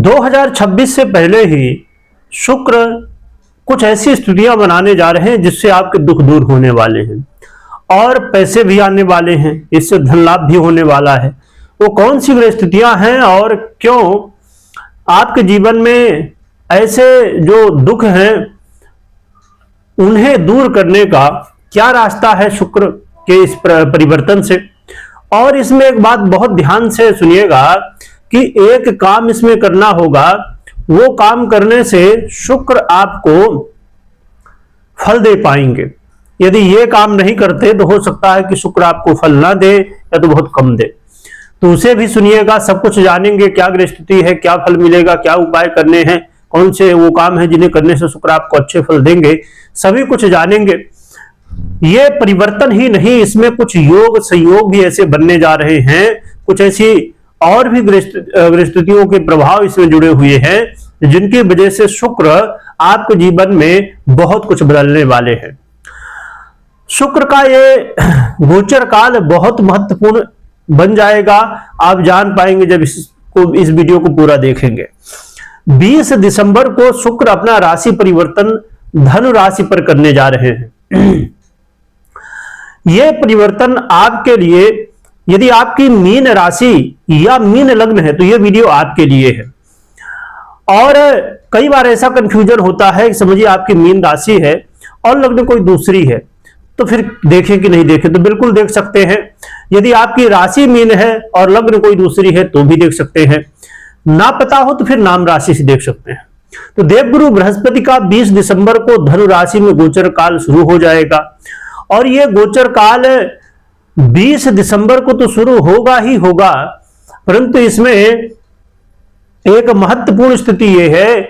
2026 से पहले ही शुक्र कुछ ऐसी स्थितियां बनाने जा रहे हैं जिससे आपके दुख दूर होने वाले हैं और पैसे भी आने वाले हैं, इससे धन लाभ भी होने वाला है। वो कौन सी ग्रह स्थितियां हैं और क्यों आपके जीवन में ऐसे जो दुख हैं उन्हें दूर करने का क्या रास्ता है शुक्र के इस परिवर्तन से। और इसमें एक बात बहुत ध्यान से सुनिएगा कि एक काम इसमें करना होगा, वो काम करने से शुक्र आपको फल दे पाएंगे। यदि ये काम नहीं करते तो हो सकता है कि शुक्र आपको फल ना दे या तो बहुत कम दे। तो उसे भी सुनिएगा, सब कुछ जानेंगे, क्या ग्रह स्थिति है, क्या फल मिलेगा, क्या उपाय करने हैं, कौन से वो काम है जिन्हें करने से शुक्र आपको अच्छे फल देंगे, सभी कुछ जानेंगे। ये परिवर्तन ही नहीं, इसमें कुछ योग संयोग भी ऐसे बनने जा रहे हैं, कुछ ऐसी और भी ग्रह स्थितियों के प्रभाव इसमें जुड़े हुए हैं जिनकी वजह से शुक्र आपके जीवन में बहुत कुछ बदलने वाले हैं। शुक्र का ये गोचर काल बहुत महत्वपूर्ण बन जाएगा, आप जान पाएंगे जब इस वीडियो को पूरा देखेंगे। 20 दिसंबर को शुक्र अपना राशि परिवर्तन धनु राशि पर करने जा रहे हैं। यह परिवर्तन आपके लिए, यदि आपकी मीन राशि या मीन लग्न है तो यह वीडियो आपके लिए है। और कई बार ऐसा कंफ्यूजन होता है कि समझिए आपकी मीन राशि है और लग्न कोई दूसरी है, तो फिर देखें कि नहीं देखें, तो बिल्कुल देख सकते हैं। यदि आपकी राशि मीन है और लग्न कोई दूसरी है तो भी देख सकते हैं। ना पता हो तो फिर नाम राशि से देख सकते हैं। तो देवगुरु बृहस्पति का 20 दिसंबर को धनु राशि में गोचर काल शुरू हो जाएगा और यह गोचर काल 20 दिसंबर को तो शुरू होगा ही होगा, परंतु इसमें एक महत्वपूर्ण स्थिति यह है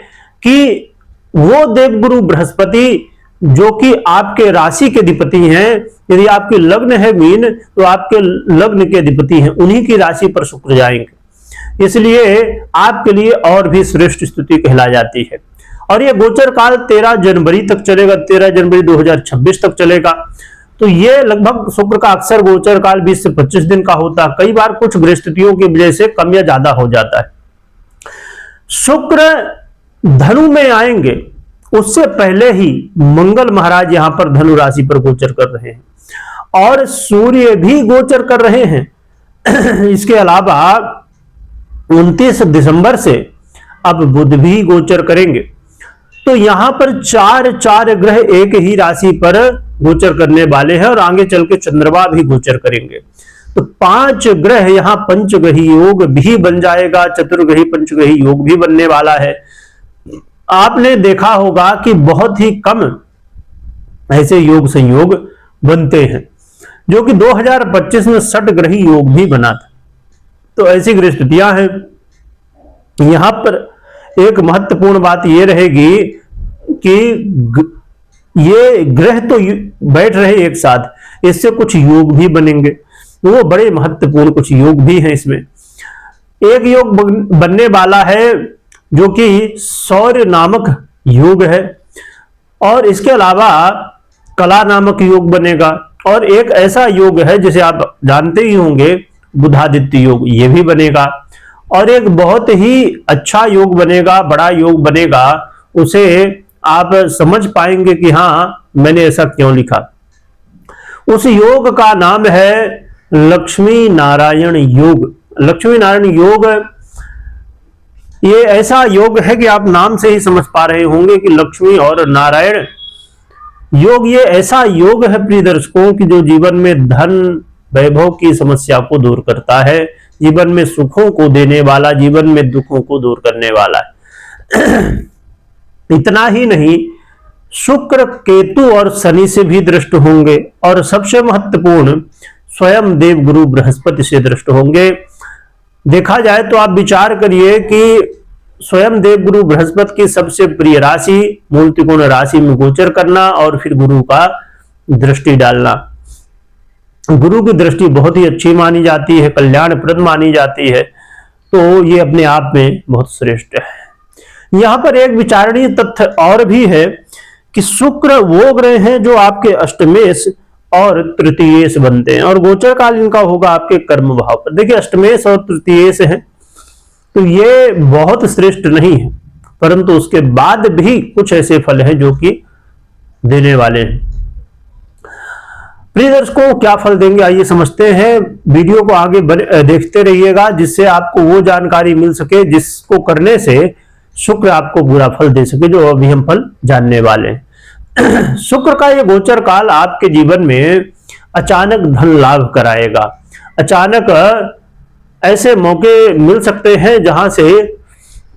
कि वो देवगुरु बृहस्पति जो कि आपके राशि के अधिपति हैं, यदि आपके लग्न है मीन तो आपके लग्न के अधिपति हैं, उन्हीं की राशि पर शुक्र जाएंगे, इसलिए आपके लिए और भी श्रेष्ठ स्थिति कहला जाती है। और यह गोचर काल 13 जनवरी तक चलेगा, 13 जनवरी 2026 तक चलेगा। तो ये लगभग शुक्र का अक्सर गोचर काल 20 से 25 दिन का होता है, कई बार कुछ गृहस्थितियों की वजह से कम या ज्यादा हो जाता है। शुक्र धनु में आएंगे उससे पहले ही मंगल महाराज यहां पर धनु राशि पर गोचर कर रहे हैं और सूर्य भी गोचर कर रहे हैं। इसके अलावा 29 दिसंबर से अब बुध भी गोचर करेंगे। तो यहां पर चार ग्रह एक ही राशि पर गोचर करने वाले हैं और आगे चल के चंद्रमा भी गोचर करेंगे। तो 5 ग्रह यहां पंचग्रही योग भी बन जाएगा, चतुर्ग्रही पंचग्रही योग भी बनने वाला है। आपने देखा होगा कि बहुत ही कम ऐसे योग संयोग बनते हैं, जो कि 2025 में 60 ग्रही योग भी बना था। तो ऐसी ग्रह स्थितियां हैं। यहां पर एक महत्वपूर्ण बात यह रहेगी कि ये ग्रह तो बैठ रहे एक साथ, इससे कुछ योग भी बनेंगे, तो वो बड़े महत्वपूर्ण कुछ योग भी हैं। इसमें एक योग बनने वाला है जो कि सौर्य नामक योग है और इसके अलावा कला नामक योग बनेगा और एक ऐसा योग है जिसे आप जानते ही होंगे बुधादित्य योग, ये भी बनेगा। और एक बहुत ही अच्छा योग बनेगा, बड़ा योग बनेगा, उसे आप समझ पाएंगे कि हाँ मैंने ऐसा क्यों लिखा। उस योग का नाम है लक्ष्मी नारायण योग। लक्ष्मी नारायण योग ये ऐसा योग है कि आप नाम से ही समझ पा रहे होंगे कि लक्ष्मी और नारायण योग, ये ऐसा योग है प्रिय दर्शकों कि जो जीवन में धन वैभव की समस्या को दूर करता है, जीवन में सुखों को देने वाला, जीवन में दुखों को दूर करने वाला है। इतना ही नहीं, शुक्र केतु और शनि से भी दृष्ट होंगे और सबसे महत्वपूर्ण स्वयं देवगुरु बृहस्पति से दृष्ट होंगे। देखा जाए तो आप विचार करिए कि स्वयं देवगुरु बृहस्पति की सबसे प्रिय राशि मूल त्रिकोण राशि में गोचर करना और फिर गुरु का दृष्टि डालना। गुरु की दृष्टि बहुत ही अच्छी मानी जाती है, कल्याणप्रद मानी जाती है, तो ये अपने आप में बहुत श्रेष्ठ है। यहां पर एक विचारणीय तथ्य और भी है कि शुक्र वो ग्रह हैं जो आपके अष्टमेश और तृतीयेश बनते हैं और गोचर काल इनका होगा आपके कर्म भाव पर। देखिए अष्टमेश और तृतीयेश है, तो ये बहुत श्रेष्ठ नहीं है, परंतु उसके बाद भी कुछ ऐसे फल हैं जो कि देने वाले हैं। प्रिय दर्शकों, क्या फल देंगे आइए समझते हैं। वीडियो को आगे देखते रहिएगा, जिससे आपको वो जानकारी मिल सके जिसको करने से शुक्र आपको बुरा फल दे सके, जो अभी हम फल जानने वाले हैं। शुक्र का ये गोचर काल आपके जीवन में अचानक धन लाभ कराएगा। अचानक ऐसे मौके मिल सकते हैं जहां से,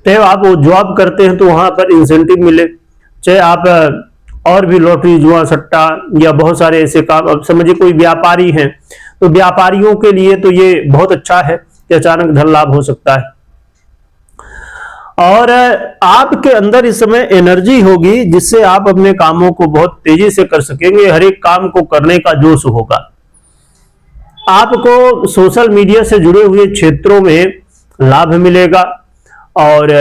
चाहे आप वो जॉब करते हैं तो वहां पर इंसेंटिव मिले, चाहे आप और भी लॉटरी, जुआ, सट्टा या बहुत सारे ऐसे काम, अब समझिए कोई व्यापारी हैं तो व्यापारियों के लिए तो ये बहुत अच्छा है कि अचानक धन लाभ हो सकता है। और आपके अंदर इस समय एनर्जी होगी जिससे आप अपने कामों को बहुत तेजी से कर सकेंगे। हर एक काम को करने का जोश होगा। आपको सोशल मीडिया से जुड़े हुए क्षेत्रों में लाभ मिलेगा। और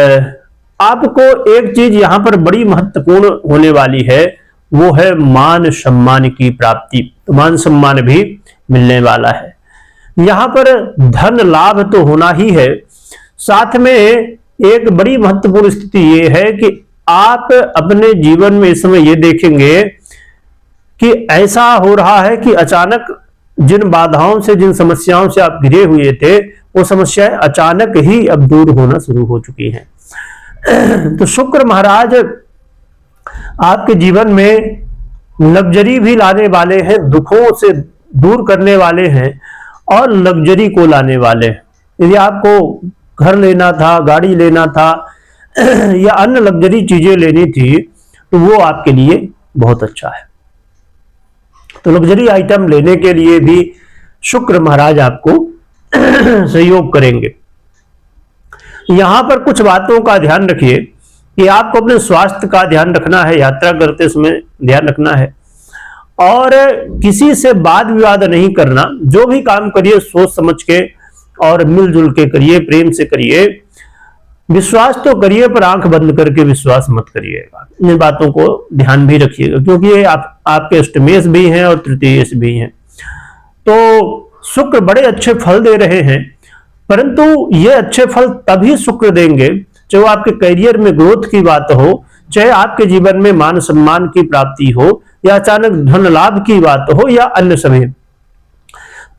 आपको एक चीज यहां पर बड़ी महत्वपूर्ण होने वाली है, वो है मान सम्मान की प्राप्ति। तो मान सम्मान भी मिलने वाला है। यहां पर धन लाभ तो होना ही है, साथ में एक बड़ी महत्वपूर्ण स्थिति ये है कि आप अपने जीवन में इस समय ये देखेंगे कि ऐसा हो रहा है कि अचानक जिन बाधाओं से, जिन समस्याओं से आप घिरे हुए थे, वो समस्याएं अचानक ही अब दूर होना शुरू हो चुकी हैं। तो शुक्र महाराज आपके जीवन में लग्जरी भी लाने वाले हैं, दुखों से दूर करने वाले हैं और लग्जरी को लाने वाले हैं। यदि आपको घर लेना था, गाड़ी लेना था या अन्य लग्जरी चीजें लेनी थी तो वो आपके लिए बहुत अच्छा है। तो लग्जरी आइटम लेने के लिए भी शुक्र महाराज आपको सहयोग करेंगे। यहां पर कुछ बातों का ध्यान रखिए कि आपको अपने स्वास्थ्य का ध्यान रखना है, यात्रा करते समय ध्यान रखना है, और किसी से वाद विवाद नहीं करना। जो भी काम करिए सोच समझ के और मिलजुल के करिए, प्रेम से करिए। विश्वास तो करिए पर आंख बंद करके विश्वास मत करिएगा। इन बातों को ध्यान भी रखिएगा, क्योंकि ये आपके अष्टमेश भी हैं और तृतीयेश भी हैं। तो शुक्र बड़े अच्छे फल दे रहे हैं, परंतु ये अच्छे फल तभी शुक्र देंगे चाहे वो आपके करियर में ग्रोथ की बात हो, चाहे आपके जीवन में मान सम्मान की प्राप्ति हो, या अचानक धन लाभ की बात हो, या अन्य समय,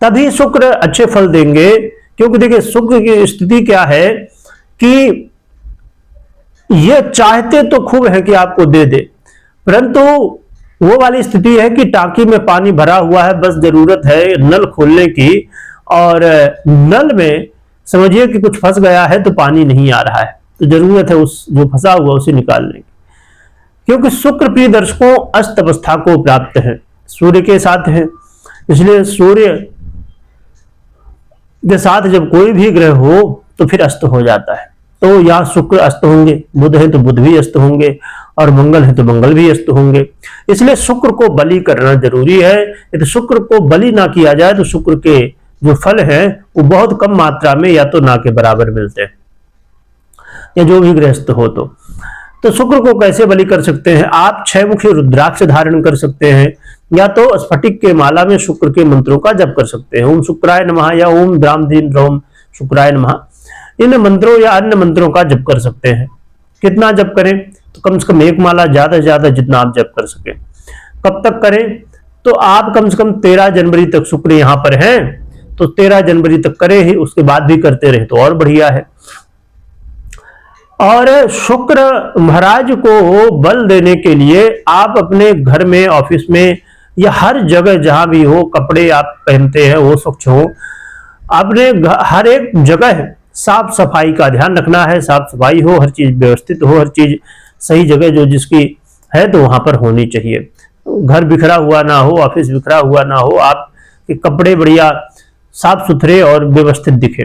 तभी शुक्र अच्छे फल देंगे। क्योंकि देखिए शुक्र की स्थिति क्या है कि ये चाहते तो खूब है कि आपको दे दे, परंतु वो वाली स्थिति है कि टांकी में पानी भरा हुआ है, बस जरूरत है नल खोलने की, और नल में समझिए कि कुछ फंस गया है तो पानी नहीं आ रहा है, तो जरूरत है उस जो फंसा हुआ उसे निकालने की। क्योंकि शुक्र प्रिय दर्शकों अस्त अवस्था को प्राप्त है, सूर्य के साथ है, इसलिए सूर्य के साथ जब कोई भी ग्रह हो तो फिर अस्त हो जाता है। तो यहाँ शुक्र अस्त होंगे, बुध है तो बुध भी अस्त होंगे, और मंगल है तो मंगल भी अस्त होंगे। इसलिए शुक्र को बलि करना जरूरी है। यदि शुक्र को बलि ना किया जाए तो शुक्र के जो फल हैं वो बहुत कम मात्रा में या तो ना के बराबर मिलते हैं, या जो भी गृहस्थ हो। तो शुक्र को कैसे बलि कर सकते हैं? आप 6 मुखी रुद्राक्ष धारण कर सकते हैं, या तो स्फटिक के माला में शुक्र के मंत्रों का जप कर सकते हैं। ओम शुक्राय नमः या ओम द्राम दीन द्रौम शुक्राय नमः, इन मंत्रों या अन्य मंत्रों का जप कर सकते हैं। कितना जप करें? तो कम से कम 1 माला, ज्यादा से ज्यादा जितना आप जप कर सके। कब तक करें? तो आप कम से कम 13 जनवरी तक, शुक्र यहां पर है तो 13 जनवरी तक करें ही, उसके बाद भी करते रहे तो और बढ़िया है। और शुक्र महाराज को बल देने के लिए आप अपने घर में, ऑफिस में, या हर जगह जहां भी हो, कपड़े आप पहनते हैं वो स्वच्छ हो। अपने हर एक जगह साफ सफाई का ध्यान रखना है, साफ सफाई हो, हर चीज व्यवस्थित हो, हर चीज सही जगह जो जिसकी है तो वहां पर होनी चाहिए। घर बिखरा हुआ ना हो, ऑफिस बिखरा हुआ ना हो, आपके कपड़े बढ़िया साफ सुथरे और व्यवस्थित दिखे।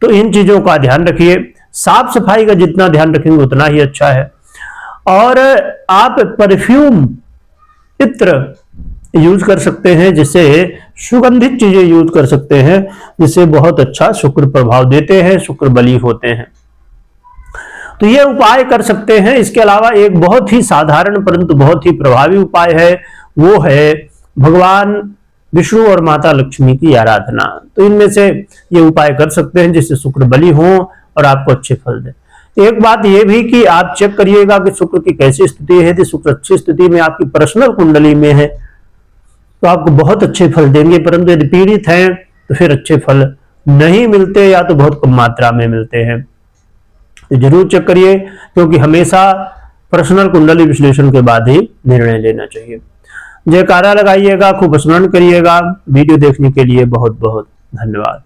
तो इन चीजों का ध्यान रखिए। साफ सफाई का जितना ध्यान रखेंगे उतना ही अच्छा है। और आप परफ्यूम, इत्र यूज कर सकते हैं, जिससे सुगंधित चीजें यूज कर सकते हैं, जिससे बहुत अच्छा शुक्र प्रभाव देते हैं, शुक्र बली होते हैं। तो ये उपाय कर सकते हैं। इसके अलावा एक बहुत ही साधारण परंतु बहुत ही प्रभावी उपाय है, वो है भगवान विष्णु और माता लक्ष्मी की आराधना। तो इनमें से ये उपाय कर सकते हैं जिससे शुक्र बली हो और आपको अच्छे फल दे। एक बात यह भी कि आप चेक करिएगा कि शुक्र की कैसी स्थिति है। यदि शुक्र अच्छी स्थिति में आपकी पर्सनल कुंडली में है तो आपको बहुत अच्छे फल देंगे, परंतु यदि पीड़ित हैं तो फिर अच्छे फल नहीं मिलते या तो बहुत कम मात्रा में मिलते हैं। तो जरूर चेक करिए, क्योंकि हमेशा पर्सनल कुंडली विश्लेषण के बाद ही निर्णय लेना चाहिए। जयकारा लगाइएगा, खूब स्मरण करिएगा। वीडियो देखने के लिए बहुत बहुत धन्यवाद।